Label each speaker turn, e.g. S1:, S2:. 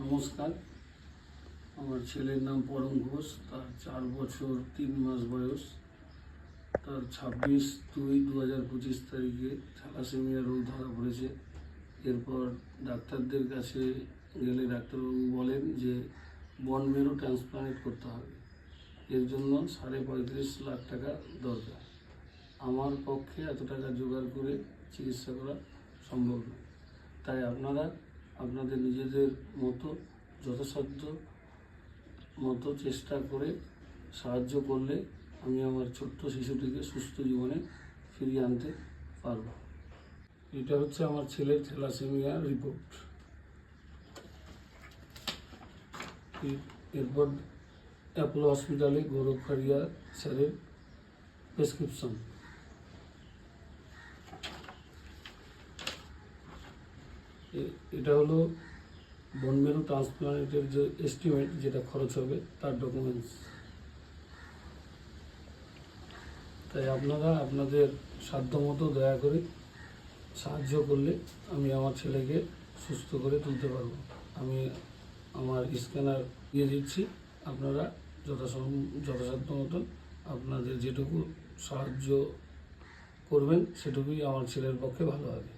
S1: নমস্কার। আমার ছেলের নাম পরম ঘোষ। তার 4 বছর 3 মাস বয়স। তার 26/2/2025 তারিখে থ্যালাসেমিয়া রোগ ধরা পড়েছে। এরপর ডাক্তারদের কাছে গেলে ডাক্তারবাবু বলেন যে বোন ম্যারো ট্রান্সপ্লান্ট করতে হবে। এর জন্য 35.5 লাখ টাকা দরকার। আমার পক্ষে এত টাকা জোগাড় করে চিকিৎসা করা সম্ভব নয়। তাই আপনারা আপনাদের নিজেদের মতো যথাসাধ্য মতো চেষ্টা করে সাহায্য করলে আমি আমার ছোট্ট শিশুটিকে সুস্থ জীবনে ফিরিয়ে আনতে পারব। এটা হচ্ছে আমার ছেলের থ্যালাসেমিয়া রিপোর্ট। এরপর অ্যাপোলো হসপিটালে গৌরব খাড়িয়া স্যারের প্রেসক্রিপশন। এটা হলো বোন ম্যারো ট্রান্সপ্লান্টের যে এস্টিমেট, যেটা খরচ হবে, তার ডকুমেন্টস। তাই আপনারা আপনাদের সাধ্যমতো দয়া করে সাহায্য করলে আমি আমার ছেলেকে সুস্থ করে তুলতে পারব। আমি আমার স্ক্যানার দিয়ে দিচ্ছি। আপনারা যথাসাধ্য মতন আপনাদের যেটুকু সাহায্য করবেন সেটুকুই আমার ছেলের পক্ষে ভালো হবে।